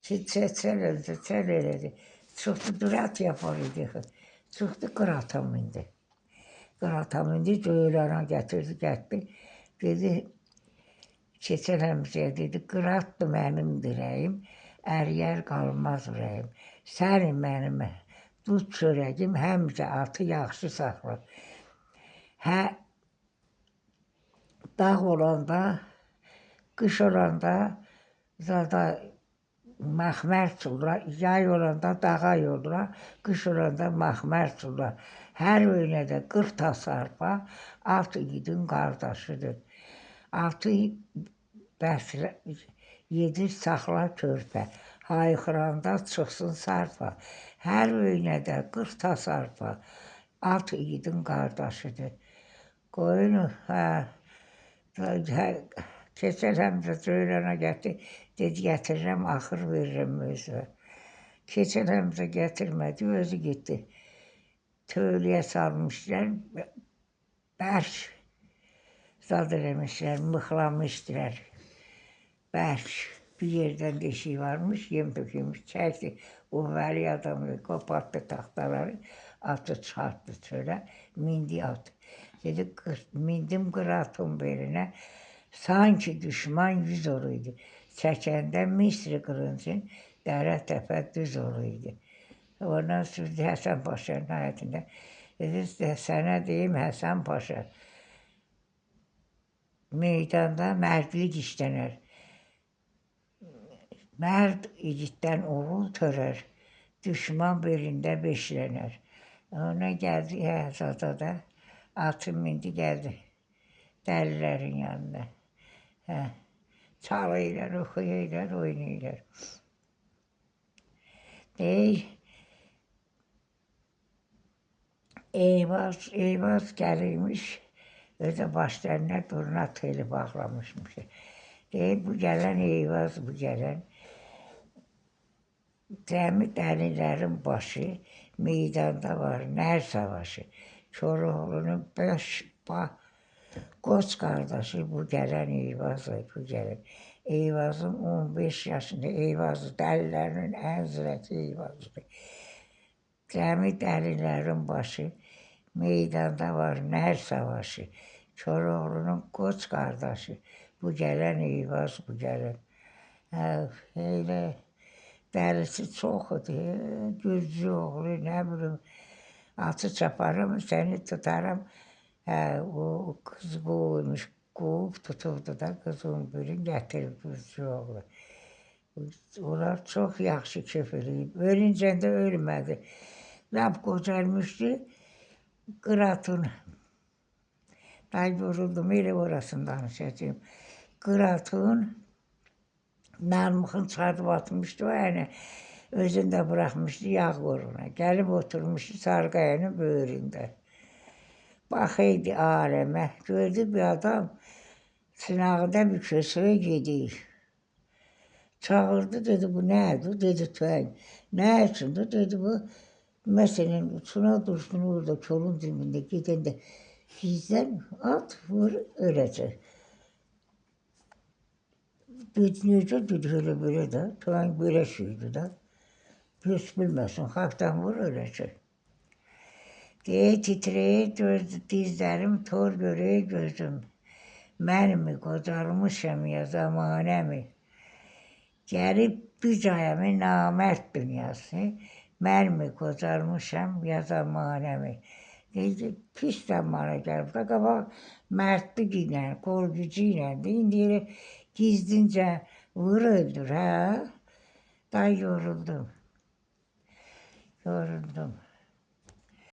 Çəl elədi. Çıxdı qırat yapar idi. Çıxdı qırata mindi. Qırata mindi, Cöyrana gətirdi, getdi. Dedi, Keçəl həmzəyə dedi, qıratdır mənim dirəyim, əriyər qalmaz ürəyim. Sənin mənim dud çörəgim həmzə atı yaxşı saxlar. Hə, dağ olanda, qış olanda, zada məxmər çullar, yay olanda dağa yollar, qış olanda məxmər çullar. Hər öynədə 40 tas arpa, at igidin qardaşıdır. Atı yedir saxlar körpə, hayxıranda çıxsın sarpa. Hər öynədə 40 tas arpa, at igidin qardaşıdır. Qoyun, Keçəl həmzə Cöyrana gətirdi, dedi, gətirirəm, axır verirəm özünə. Keçəl həmzə gətirmədi, özü getdi. Tövləyə salmışlar, bərk zad eləmişlər, mıxlamışdılar. Bərk bir yerdən deşik varmış, yem tökülmüş, çəkdi. O vəli adamı qopartdı taxtaları, atı çıxartdı çölə, mindi at. Dedi, mindim qıratın belinə, sanki düşman yüz oluydu. Çəkəndə Misri qılıncın dərə təpə düz oluydu. Ondan sürdü Həsən Paşanın həyətində. Dedi, sənə deyim Həsən Paşa, meydanda mərdlik işlənər. Mərd igiddən oğul törər, düşman belində beşlənər. Ona gəldi Həyəzadada, atı mindi gəldi dəlilərin yanına. Çalıyırlar, oxuyurlar, oynayırlar. Deyir, Eyvaz gəlirmiş, özə başlarına durna teli bağlamışmış. Deyir, bu gələn Eyvaz, bu gələn. Cəmi dəlilərin başı, meydanda var nər savaşı. Koroğlunun 5 qoç qardaşı, bu gələn Eyvazdır, bu gələn. Eyvazın 15 yaşında, Eyvazı dəlilərinin ən zirəti Eyvazdır. Cəmi dəlilərin başı, meydanda var nər savaşı. Koroğlunun qoç qardaşı, bu gələn Eyvaz, bu gələn. Elə dəlisi çox idi, Gürcü oğlu, nə bilim, atı çaparım, səni tutaram. O qız qoymuş, qovub tutubdu da qızın birini gətirib Gürcü oğlu. Onlar çox yaxşı kef eləyib. Ölüncəndə ölmədi. Lap qocalmışdı, Qıratın, daha yoruldum, elə orasını danışacağım. Qıratın narmıxın çıxarıb atmışdı o əynə, özünü də buraxmışdı yağ qoruna. Gəlib oturmuşdu Sarqayanın böyründə. Baxıydı aləmə, gördü bir adam sınağında bir köşəyə gedir. Çağırdı, dedi, bu nədir? Dedi, tüfəng. Nə üçündür? Dedi, bu, məsələn, Tuna Dursun orada kolun dibində gedəndə gizdən at vur, öləcək. Necə dedi, elə belə də, tüfəng belə şeydir də. Heç bilməsin, xalqdan vur, öləcək. Deyə titrəyir, dizlərim tor görək gözüm. Mənimi qocalmışam ya zamanəmi. Gəlib bücayəmi namərd dünyası. Mənimi qocalmışam ya zamanəmi. Deyir, pis zamana gəlib də, qabaq mərdlik ilə, qol gücü ilə, indi elə gizdincə vur öldür, hə? Da yoruldum.